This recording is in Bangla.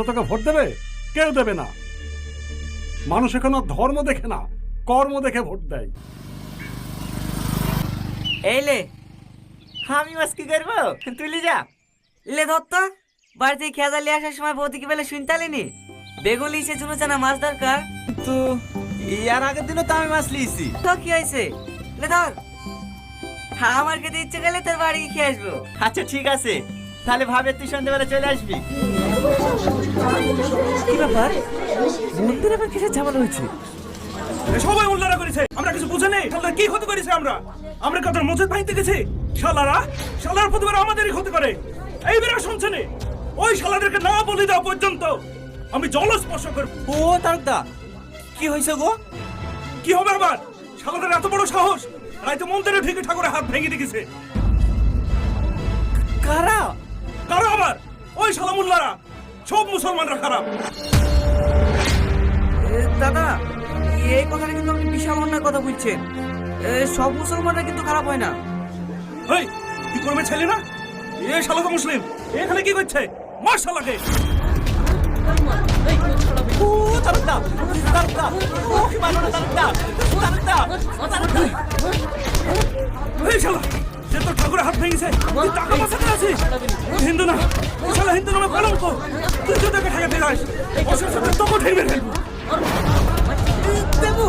তোকে ভোট দেবে? কেউ দেবে না। মানুষ এখন ধর্ম দেখে না, কর্ম দেখে ভোট দেয়। এইলে আমি মাছ কি করবো, তুই যা। লে ধরতো, বাড়িতে খেয়াল নিয়ে আসার সময় বৌদিকে বেলে শুনতে আলিনি বেগুন লিসে চুনো চানা মাছ দরকার। তো ইয়ার আগের দিনও তো আমি মাছ লিয়েছি। তো কি হয়েছে? লে ধর। হ্যাঁ, আমার খেতে ইচ্ছে গেলে তোর বাড়ি গিয়ে খেয়ে আসবো। আচ্ছা ঠিক আছে, তাহলে ভাবে তুই সন্ধ্যেবেলা চলে আসবি। কি ব্যাপার, মন্দিরে আবার কিসের ঝামেলা হয়েছে? সবাই উল্লারা করেছে, আমরা কিছু বুঝে নেই। শালারা কি ক্ষতি করেছে? আমরা কত মসজিদ ভাঙতে গেছি। শালার প্রতিবার আমাদেরই ক্ষতি করে। এই বেরা শুনছে নে, ওই শালাদেরকে না বলে দেওয়া পর্যন্ত আমি জল স্পর্শ করব। ও তারদা, কি হয়েছে গো? কি হবে আবার? শালাদের এত বড় সাহস, রাইতে মন্দিরে ঢেকে ঠাকুরের হাত ভেঙে দিয়েছে। কারা? কারা আবার? ওই শালা মুল্লারা। সব মুসলমানরা খারাপ। দাদা, এই কথাটা কিন্তু আপনি বিশাল অন্যায় কথা বলছেন। সব মুসলমানরা কিন্তু খারাপ হয় না। এই কি করবে ছেলে না? এ শালা তো মুসলিম, এখানে কি করছে? মার শালাকে। ও তারদা, ও কি মানো না তারদা। এই শালা, সে তো ঠাকুরের হাত ভেঙেছে, তুই টাকা বাঁচাতে আছিস। হিন্দু না, ও শালা হিন্দু নামে কলঙ্ক। তুই যদি তাকে ঠেকাতে যাস, ওর সাথে তোকে ঠেকবে ফেলবো। দেবো